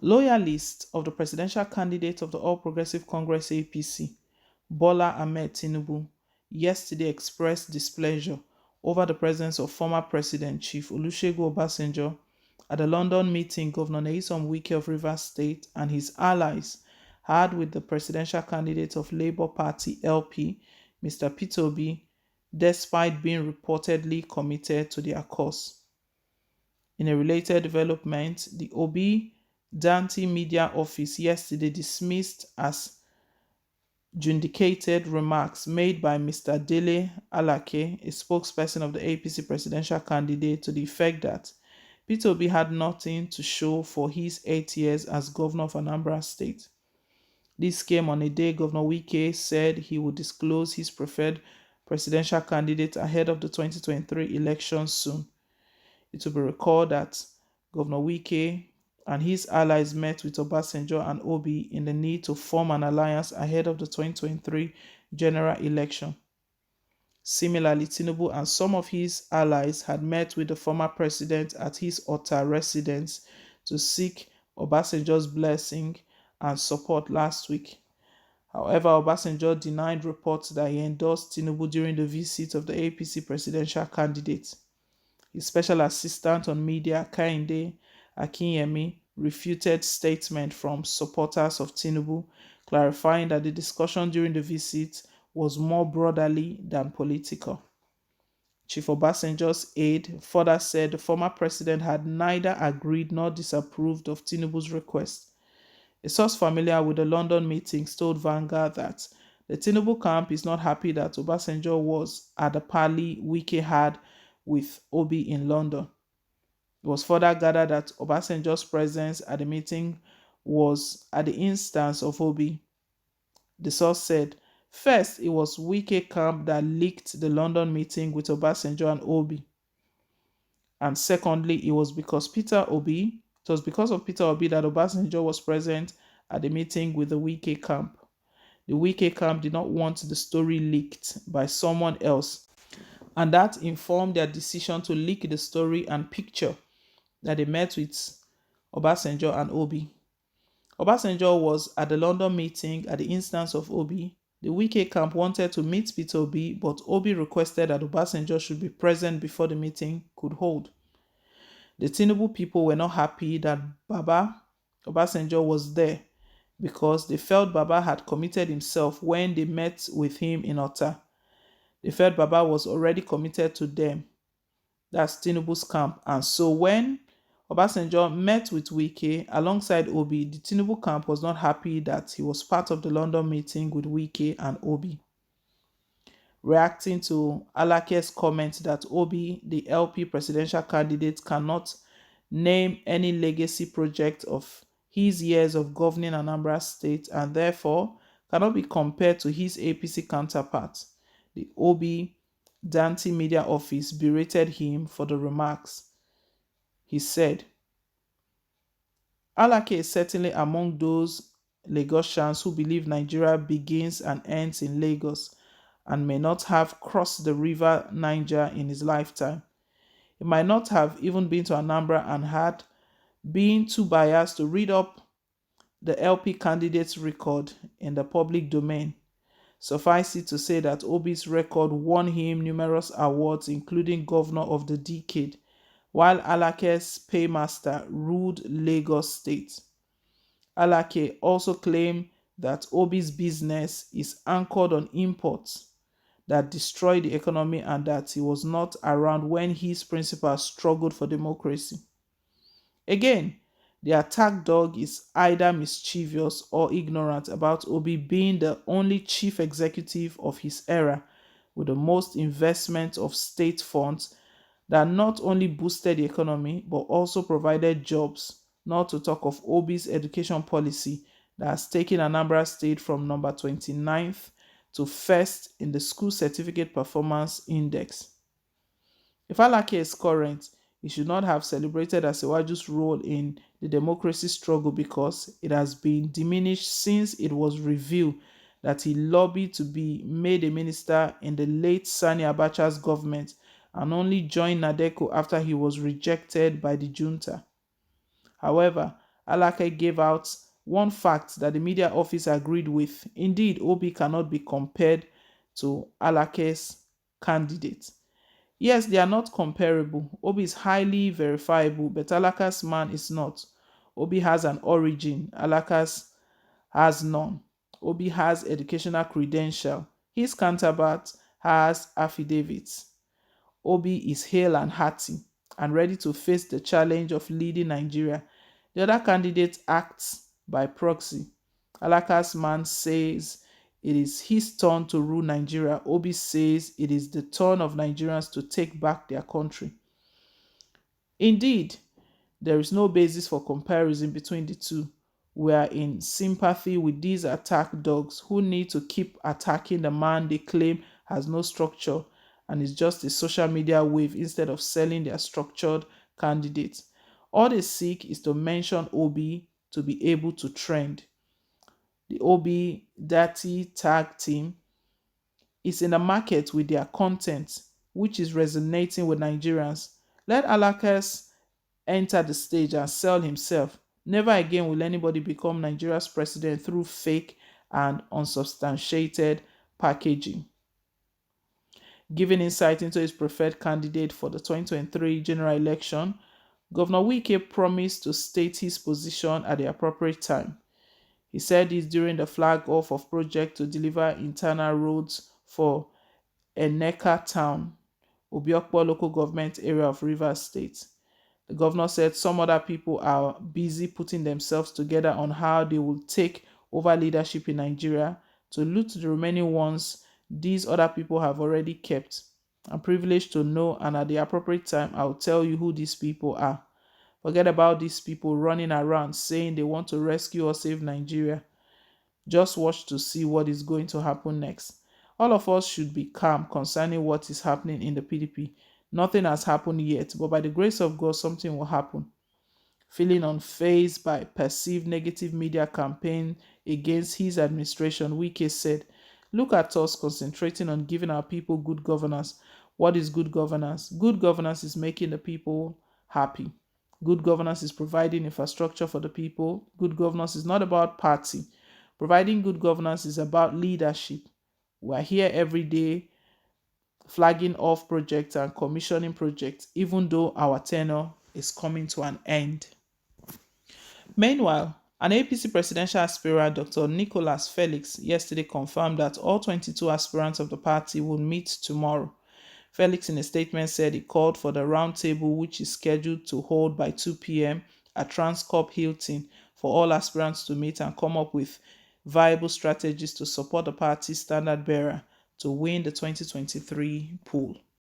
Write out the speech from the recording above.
Loyalists of the presidential candidate of the All Progressive Congress APC, Bola Ahmed Tinubu, yesterday expressed displeasure over the presence of former President Chief Olusegun Obasanjo at the London meeting Governor Nyesom Wike of Rivers State and his allies had with the presidential candidate of Labour Party LP, Mr. Peter Obi, despite being reportedly committed to their cause. In a related development, the Obi Dante Media Office yesterday dismissed as vindicated remarks made by Mr. Dele Alake, a spokesperson of the APC presidential candidate, to the effect that Peter Obi had nothing to show for his 8 years as governor of Anambra State. This came on a day Governor Wike said he would disclose his preferred presidential candidate ahead of the 2023 elections soon. It will be recalled that Governor Wike and his allies met with Obasanjo and Obi in the need to form an alliance ahead of the 2023 general election. Similarly, Tinubu and some of his allies had met with the former president at his Ota residence to seek Obasanjo's blessing and support last week. However, Obasanjo denied reports that he endorsed Tinubu during the visit of the APC presidential candidate. His special assistant on media, Kehinde Akinyemi, refuted statement from supporters of Tinubu, clarifying that the discussion during the visit was more brotherly than political. Chief Obasanjo's aide further said the former president had neither agreed nor disapproved of Tinubu's request. A source familiar with the London meetings told Vanguard that the Tinubu camp is not happy that Obasanjo was at the parley Wike had with Obi in London. It was further gathered that Obasanjo's presence at the meeting was at the instance of Obi. The source said, first, it was Wike camp that leaked the London meeting with Obasanjo and Obi. And secondly, it was because of Peter Obi that Obasanjo was present at the meeting with the Wike camp. The Wike camp did not want the story leaked by someone else, and that informed their decision to leak the story and picture that they met with Obasanjo and Obi. Obasanjo was at the London meeting at the instance of Obi. The Wike camp wanted to meet Peter Obi, but Obi requested that Obasanjo should be present before the meeting could hold. The Tinubu people were not happy that Baba Obasanjo was there because they felt Baba had committed himself when they met with him in Ota. They felt Baba was already committed to them. That's Tinubu's camp. And so when Obasanjo met with Wike alongside Obi, the Tinubu camp was not happy that he was part of the London meeting with Wike and Obi. Reacting to Alake's comment that Obi, the LP presidential candidate, cannot name any legacy project of his years of governing Anambra State and therefore cannot be compared to his APC counterpart, the Obi Dante Media Office berated him for the remarks. He said, Alake is certainly among those Lagosians who believe Nigeria begins and ends in Lagos and may not have crossed the river Niger in his lifetime. He might not have even been to Anambra and had been too biased to read up the LP candidate's record in the public domain. Suffice it to say that Obi's record won him numerous awards, including Governor of the Decade, while Alake's paymaster ruled Lagos State. Alake also claimed that Obi's business is anchored on imports that destroy the economy and that he was not around when his principals struggled for democracy. Again, the attack dog is either mischievous or ignorant about Obi being the only chief executive of his era with the most investment of state funds that not only boosted the economy but also provided jobs, not to talk of Obi's education policy that has taken Anambra State from number 29th to first in the School Certificate Performance Index. If Alake is current, he should not have celebrated Asiwaju's role in the democracy struggle because it has been diminished since it was revealed that he lobbied to be made a minister in the late Sani Abacha's government and only joined Nadeko after he was rejected by the junta. However, Alake gave out one fact that the media office agreed with. Indeed, Obi cannot be compared to Alake's candidate. Yes, they are not comparable. Obi is highly verifiable, but Alaka's man is not. Obi has an origin, Alaka's has none. Obi has educational credential. His counterpart has affidavits. Obi is hale and hearty and ready to face the challenge of leading Nigeria. The other candidate acts by proxy. Alaka's man says it is his turn to rule Nigeria. Obi says it is the turn of Nigerians to take back their country. Indeed, there is no basis for comparison between the two. We are in sympathy with these attack dogs who need to keep attacking the man they claim has no structure and is just a social media wave instead of selling their structured candidates. All they seek is to mention Obi to be able to trend. The Obi Dirty Tag Team is in the market with their content, which is resonating with Nigerians. Let Alakes enter the stage and sell himself. Never again will anybody become Nigeria's president through fake and unsubstantiated packaging. Giving insight into his preferred candidate for the 2023 general election, Governor Wike promised to state his position at the appropriate time. He said this during the flag off of project to deliver internal roads for Eneka Town, Obiokpo local government area of Rivers State. The governor said some other people are busy putting themselves together on how they will take over leadership in Nigeria to loot the remaining ones these other people have already kept. I'm privileged to know, and at the appropriate time, I'll tell you who these people are. Forget about these people running around saying they want to rescue or save Nigeria. Just watch to see what is going to happen next. All of us should be calm concerning what is happening in the PDP. Nothing has happened yet, but by the grace of God, something will happen. Feeling unfazed by perceived negative media campaign against his administration, Wike said, "Look at us concentrating on giving our people good governance." What is good governance? Good governance is making the people happy. Good governance is providing infrastructure for the people. Good governance is not about party. Providing good governance is about leadership. We are here every day flagging off projects and commissioning projects, even though our tenure is coming to an end. Meanwhile, an APC presidential aspirant, Dr. Nicholas Felix, yesterday confirmed that all 22 aspirants of the party will meet tomorrow. Felix, in a statement, said he called for the roundtable, which is scheduled to hold by 2 p.m. at Transcorp Hilton, for all aspirants to meet and come up with viable strategies to support the party's standard bearer to win the 2023 poll.